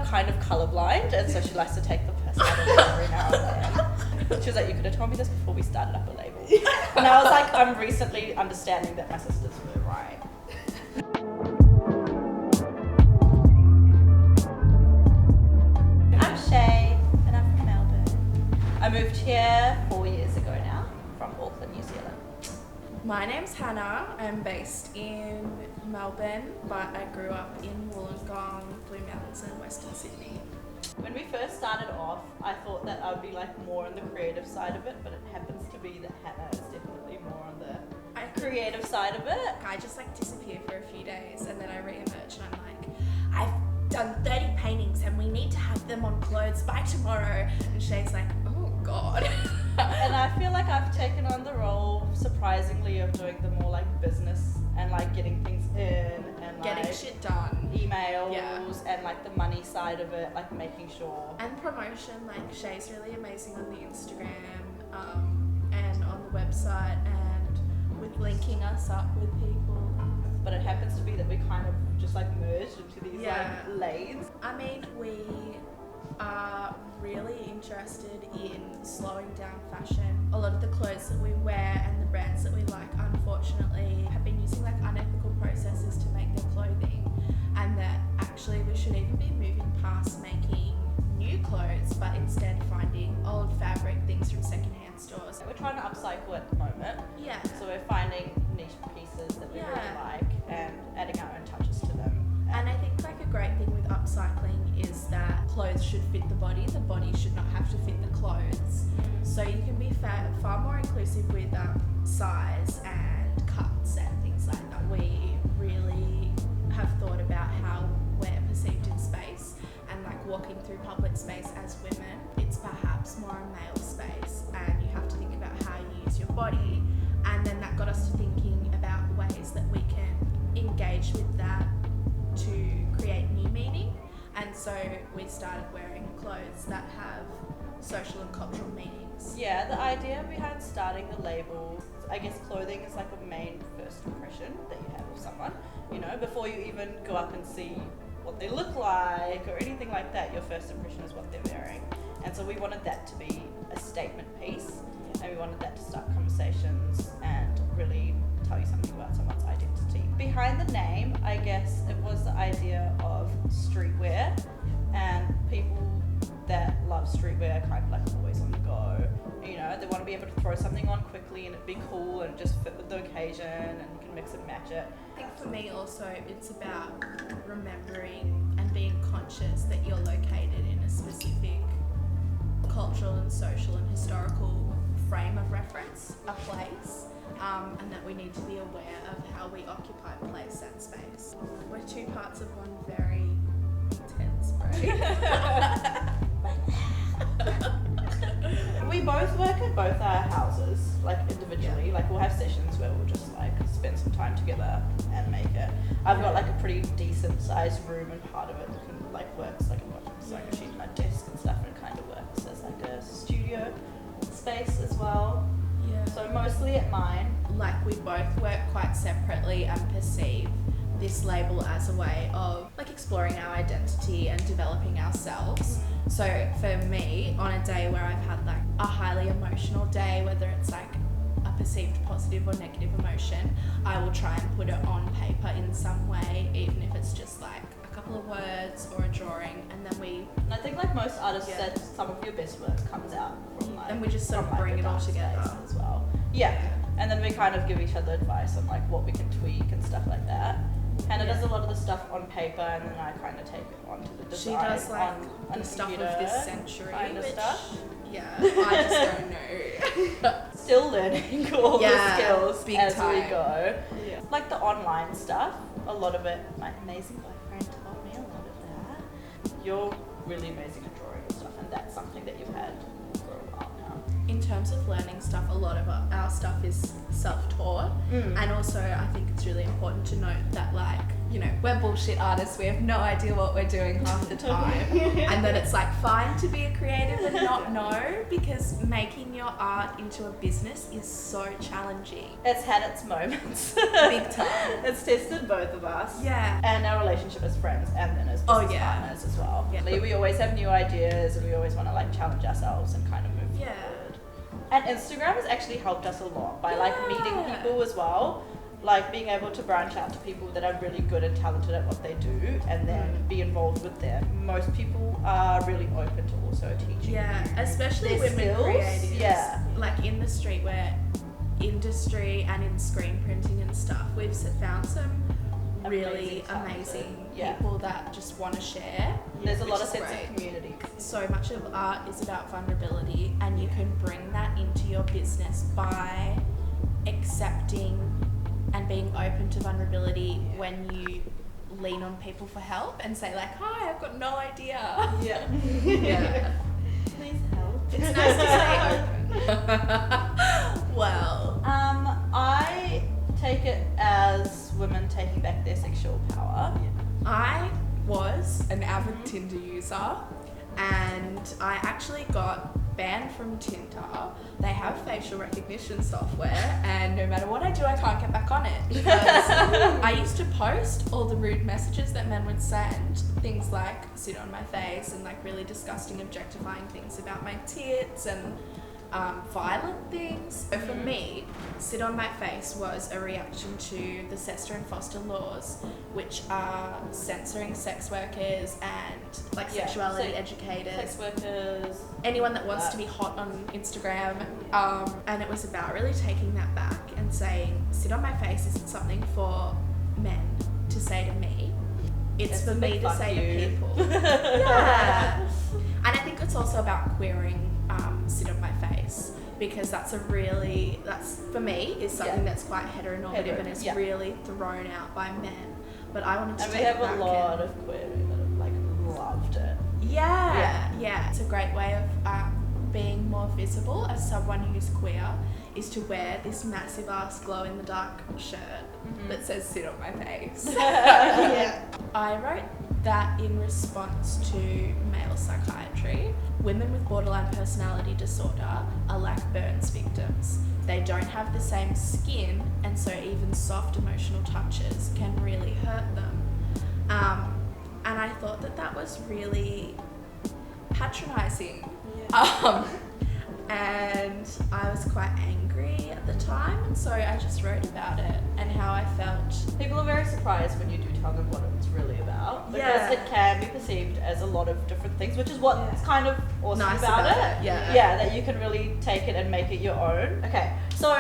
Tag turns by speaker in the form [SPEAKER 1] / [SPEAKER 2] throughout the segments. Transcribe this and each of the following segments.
[SPEAKER 1] kind of colourblind, and so she likes to take the piss out of it every now and then. She was like, you could have told me this before we started up a label. And I was like, I'm recently understanding that my sisters were right. I'm Shay, and I'm from Melbourne. I moved here 4 years ago now, from Auckland, New Zealand.
[SPEAKER 2] My name's Hannah. I'm based in Melbourne, but I grew up in Wollongong, Blue Mountains and Western Sydney.
[SPEAKER 1] When we first started off, I thought that I would be like more on the creative side of it, but it happens to be that Hannah is definitely more on the creative side of it.
[SPEAKER 2] I just like disappear for a few days and then I re-emerge and I'm like, I've done 30 paintings and we need to have them on clothes by tomorrow. And Shay's like, oh God.
[SPEAKER 1] And I feel like I've taken on the role, surprisingly, of doing the more like business and like getting things in and
[SPEAKER 2] getting
[SPEAKER 1] like
[SPEAKER 2] shit done.
[SPEAKER 1] Emails and like the money side of it, like making sure.
[SPEAKER 2] And promotion, like Shay's really amazing on the Instagram and on the website and with linking us up with people.
[SPEAKER 1] But it happens to be that we kind of just like merged into these like lanes.
[SPEAKER 2] I mean, we are really interested in slowing down fashion. A lot of the clothes that we wear and the brands that we like, unfortunately, have been using like unethical processes to make their clothing, and that actually we should even be moving past making new clothes, but instead finding old fabric, things from secondhand stores.
[SPEAKER 1] We're trying to upcycle at the moment.
[SPEAKER 2] Yeah.
[SPEAKER 1] So we're finding niche pieces that we really like and adding our own touches to them.
[SPEAKER 2] And I think like a great thing with upcycling is that clothes should fit the body should not have to fit the clothes. So you can be far more inclusive with size and cuts and things like that. We really have thought about how we're perceived in space, and like walking through public space as women, it's perhaps more a male space, and you have to think about how you use your body. And then that got us to thinking about ways that we can engage with that to create new meaning. And so we started wearing clothes that have social and cultural meanings.
[SPEAKER 1] Yeah, the idea behind starting the label, I guess clothing is like a main first impression that you have of someone, you know, before you even go up and see what they look like or anything like that. Your first impression is what they're wearing. And so we wanted that to be a statement piece, and we wanted that to start conversations and really tell you something about someone's identity. Behind the name, I guess it was the idea of streetwear, and people that love streetwear are kind of like always on the go. You know, they want to be able to throw something on quickly and it be cool and just fit with the occasion, and you can mix and match it.
[SPEAKER 2] I think for me also it's about remembering and being conscious that you're located in a specific cultural and social and historical frame of reference, a place. And that we need to be aware of how we occupy place and space. We're two parts of one very intense brain.
[SPEAKER 1] We both work at both our houses, like individually. Like we'll have sessions where we'll just like spend some time together and make it. I've got like a pretty decent sized room, and part of it can like works like I've got a sewing machine, my desk and stuff, and it kind of works as like a studio space as well.
[SPEAKER 2] Yeah.
[SPEAKER 1] So mostly at mine.
[SPEAKER 2] Like we both work quite separately and perceive this label as a way of like exploring our identity and developing ourselves. So for me, on a day where I've had like a highly emotional day, whether it's like a perceived positive or negative emotion, I will try and put it on paper in some way, even if it's just like a couple of words or a drawing, and then
[SPEAKER 1] And I think like most artists said, some of your best work comes out from like,
[SPEAKER 2] and we just sort of
[SPEAKER 1] from, like,
[SPEAKER 2] bring it all
[SPEAKER 1] dark
[SPEAKER 2] together
[SPEAKER 1] space as well. Yeah. And then we kind of give each other advice on like what we can tweak and stuff like that. Hannah does a lot of the stuff on paper, and then I kind of take it onto the design.
[SPEAKER 2] She does like
[SPEAKER 1] on
[SPEAKER 2] the stuff of
[SPEAKER 1] computer
[SPEAKER 2] this century,
[SPEAKER 1] kind of
[SPEAKER 2] which,
[SPEAKER 1] stuff.
[SPEAKER 2] yeah, I just don't know.
[SPEAKER 1] Still learning all the skills
[SPEAKER 2] big
[SPEAKER 1] as
[SPEAKER 2] time.
[SPEAKER 1] we go.
[SPEAKER 2] Yeah.
[SPEAKER 1] Like the online stuff, a lot of it, my amazing boyfriend taught me a lot of that. You're really amazing at drawing and stuff, and that's something that you've had for a while now.
[SPEAKER 2] In terms of learning stuff, a lot of our stuff is self-taught, and also I think it's really important to note that like you know, we're bullshit artists, we have no idea what we're doing half the time. And then it's like fine to be a creative and not know, because making your art into a business is so challenging.
[SPEAKER 1] It's had its moments.
[SPEAKER 2] Big time.
[SPEAKER 1] It's tested both of us.
[SPEAKER 2] Yeah.
[SPEAKER 1] And our relationship as friends and then as business partners as well.
[SPEAKER 2] Yeah.
[SPEAKER 1] We always have new ideas and we always want to like challenge ourselves and kind of move
[SPEAKER 2] Yeah.
[SPEAKER 1] forward. And Instagram has actually helped us a lot by like meeting people as well. Like being able to branch out to people that are really good and talented at what they do and then be involved with them. Most people are really open to also teaching.
[SPEAKER 2] Yeah, especially
[SPEAKER 1] their
[SPEAKER 2] women
[SPEAKER 1] skills.
[SPEAKER 2] creatives.
[SPEAKER 1] Yeah.
[SPEAKER 2] Like in the streetwear industry and in screen printing and stuff, we've found some really amazing people that just want to share.
[SPEAKER 1] There's a lot of
[SPEAKER 2] which is
[SPEAKER 1] sense
[SPEAKER 2] great.
[SPEAKER 1] of community.
[SPEAKER 2] So much of art is about vulnerability, and you can bring that into your business by accepting and being open to vulnerability when you lean on people for help and say like, hi, I've got no idea.
[SPEAKER 1] Yeah.
[SPEAKER 2] Yeah.
[SPEAKER 1] Please help.
[SPEAKER 2] It's nice to stay open. Well,
[SPEAKER 1] I take it as women taking back their sexual power.
[SPEAKER 2] I was an avid Tinder user, and I actually got banned from Tinder. They have facial recognition software, and no matter what I do, I can't get back on it because I used to post all the rude messages that men would send, things like sit on my face and like really disgusting, objectifying things about my tits and violent things. So for me, sit on my face was a reaction to the Sester and Foster laws, which are censoring sex workers and like sexuality educators,
[SPEAKER 1] Sex workers,
[SPEAKER 2] anyone that wants to be hot on Instagram. And it was about really taking that back and saying, sit on my face isn't something for men to say to me. It's for me to say to people. Yeah. And I think it's also about queering sit on my face, because that's for me is something that's quite heteronormative and is really thrown out by men. But I wanted to take it back.
[SPEAKER 1] And we have a lot of queering that have like loved it.
[SPEAKER 2] Yeah. It's a great way of being more visible as someone who's queer, is to wear this massive ass glow in the dark shirt that says sit on my face. I wrote that in response to male psychiatry. Women with borderline personality disorder are like burns victims. They don't have the same skin, and so even soft emotional touches can really hurt them. And I thought that was really patronizing. And I was quite angry at the time, and so I just wrote about it and how I felt.
[SPEAKER 1] People are very surprised when you do tell them what it's really about, because it can be perceived as a lot of different things, which is what's kind of awesome
[SPEAKER 2] nice
[SPEAKER 1] about it. Yeah, that you can really take it and make it your own. Okay, so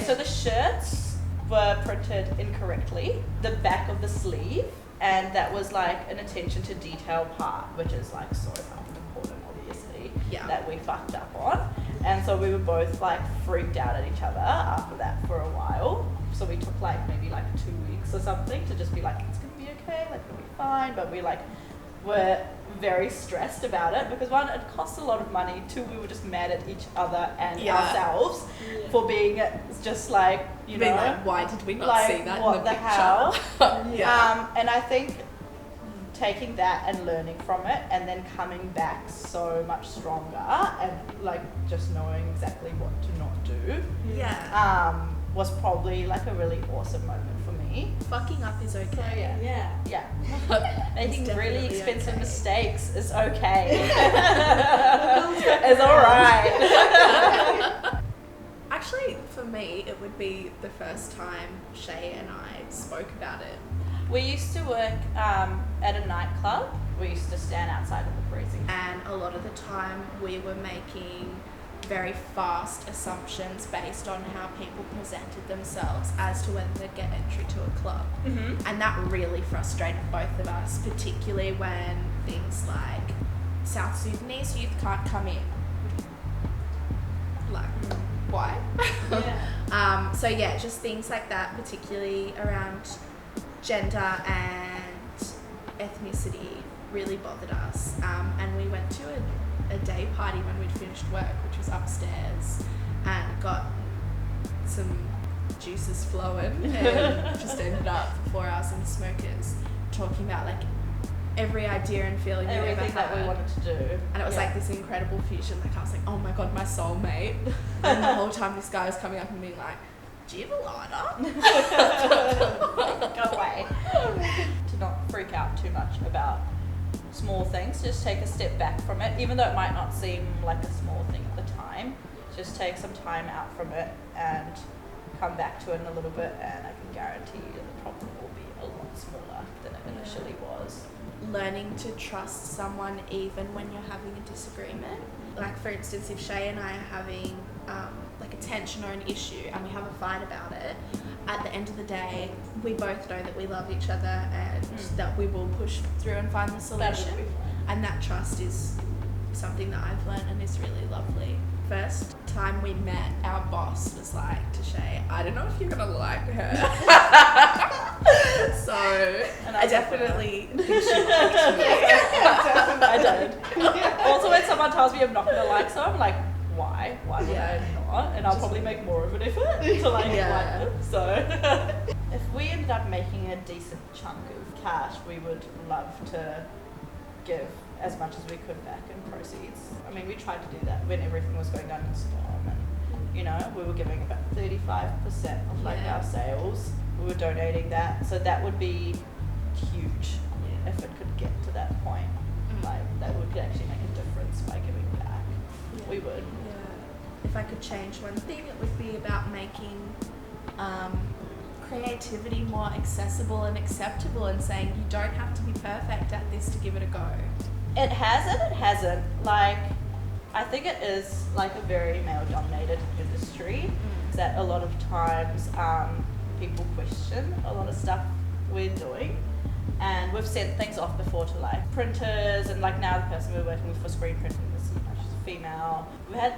[SPEAKER 1] so the shirts were printed incorrectly, the back of the sleeve, and that was like an attention to detail part, which is like so fucking important, obviously, that we fucked up on. And so we were both like freaked out at each other after that for a while. So we took like maybe like 2 weeks or something to just be like, it's gonna be okay, like it'll be fine. But we like were very stressed about it because one, it cost a lot of money. Two, we were just mad at each other and ourselves for being just like, you know,
[SPEAKER 2] like, why did we not
[SPEAKER 1] like,
[SPEAKER 2] see that
[SPEAKER 1] what
[SPEAKER 2] in the picture?
[SPEAKER 1] hell? And I think taking that and learning from it and then coming back so much stronger and like just knowing exactly what to not do was probably like a really awesome moment for me.
[SPEAKER 2] Fucking up is okay.
[SPEAKER 1] Making really
[SPEAKER 2] definitely
[SPEAKER 1] expensive
[SPEAKER 2] okay.
[SPEAKER 1] mistakes is okay. It's alright.
[SPEAKER 2] Actually, for me, it would be the first time Shay and I spoke about it.
[SPEAKER 1] We used to work at a nightclub. We used to stand outside of the precinct.
[SPEAKER 2] And a lot of the time we were making very fast assumptions based on how people presented themselves as to whether they'd get entry to a club. And that really frustrated both of us, particularly when things like South Sudanese youth can't come in. Like, why? So yeah, just things like that, particularly around gender and ethnicity, really bothered us. And we went to a day party when we'd finished work, which was upstairs, and got some juices flowing, and just ended up for 4 hours in the smokers talking about like every idea and feeling we ever
[SPEAKER 1] Everything
[SPEAKER 2] had.
[SPEAKER 1] that we wanted to do.
[SPEAKER 2] And it was like this incredible fusion. Like I was like, oh my god, my soulmate. And the whole time this guy was coming up and being like, do you have a lighter?
[SPEAKER 1] Go away. To not freak out too much about small things, just take a step back from it, even though it might not seem like a small thing at the time. Just take some time out from it and come back to it in a little bit, and I can guarantee you the problem will be a lot smaller than it initially was.
[SPEAKER 2] Learning to trust someone even when you're having a disagreement. Like for instance, if Shay and I are having like a tension or an issue and we have a fight about it, at the end of the day, we both know that we love each other and that we will push through and find the solution. And that trust is something that I've learned and is really lovely. First time we met, our boss was like to Shay, I don't know if you're gonna like her. So I definitely think she liked me.
[SPEAKER 1] I did. Also, when someone tells me I'm not gonna like someone, I'm like, why? Why would I not? And I'll probably make more of an effort to like them. So if we ended up making a decent chunk of cash, we would love to give as much as we could back in proceeds. I mean, we tried to do that when everything was going down in storm, and you know, we were giving about 35% of like our sales. We were donating that, so that would be huge if it could get to that point. Like that would actually make a difference by giving back. We would.
[SPEAKER 2] Yeah. If I could change one thing, it would be about making creativity more accessible and acceptable, and saying you don't have to be perfect at this to give it a go.
[SPEAKER 1] It has and it hasn't. Like, I think it is like a very male-dominated industry. That a lot of times people question a lot of stuff we're doing, and we've sent things off before to like printers, and like now the person we're working with for screen printing is she's a female. We've had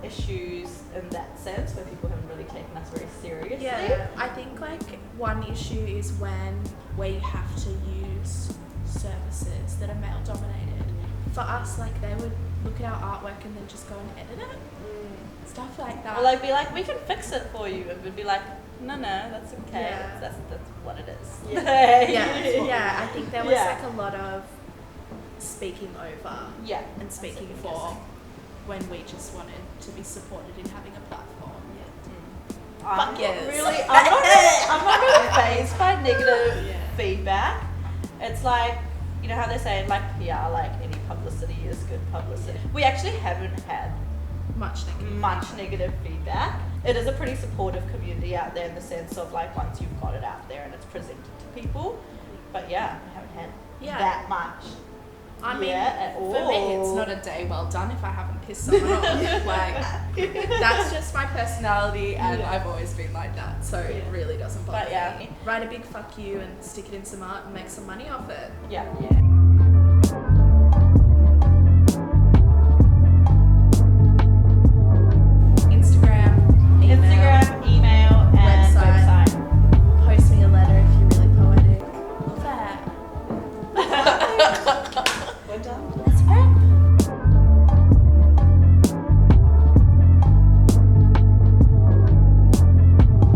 [SPEAKER 1] issues in that sense where people haven't really taken us very seriously.
[SPEAKER 2] Yeah, I think like one issue is when we have to use services that are male dominated. For us, like they would look at our artwork and then just go and edit it. Stuff like that.
[SPEAKER 1] Or like be like, we can fix it for you, and we'd be like, no, that's okay.
[SPEAKER 2] Yeah.
[SPEAKER 1] That's what it is.
[SPEAKER 2] Yeah, I think there was like a lot of speaking over and speaking for when we just wanted to be supported in having a platform.
[SPEAKER 1] I'm not really fazed by negative feedback. It's like, you know how they say like PR, like any publicity is good publicity. We actually haven't had
[SPEAKER 2] much
[SPEAKER 1] negative feedback. It is a pretty supportive community out there in the sense of like once you've got it out there and it's presented to people. But yeah, we haven't had that much.
[SPEAKER 2] I mean,
[SPEAKER 1] at all.
[SPEAKER 2] For me, it's not a day well done if I haven't pissed someone off. Like, that's just my personality, and I've always been like that, so it really doesn't bother me. Write a big fuck you and stick it in some art and make some money off it.
[SPEAKER 1] Yeah.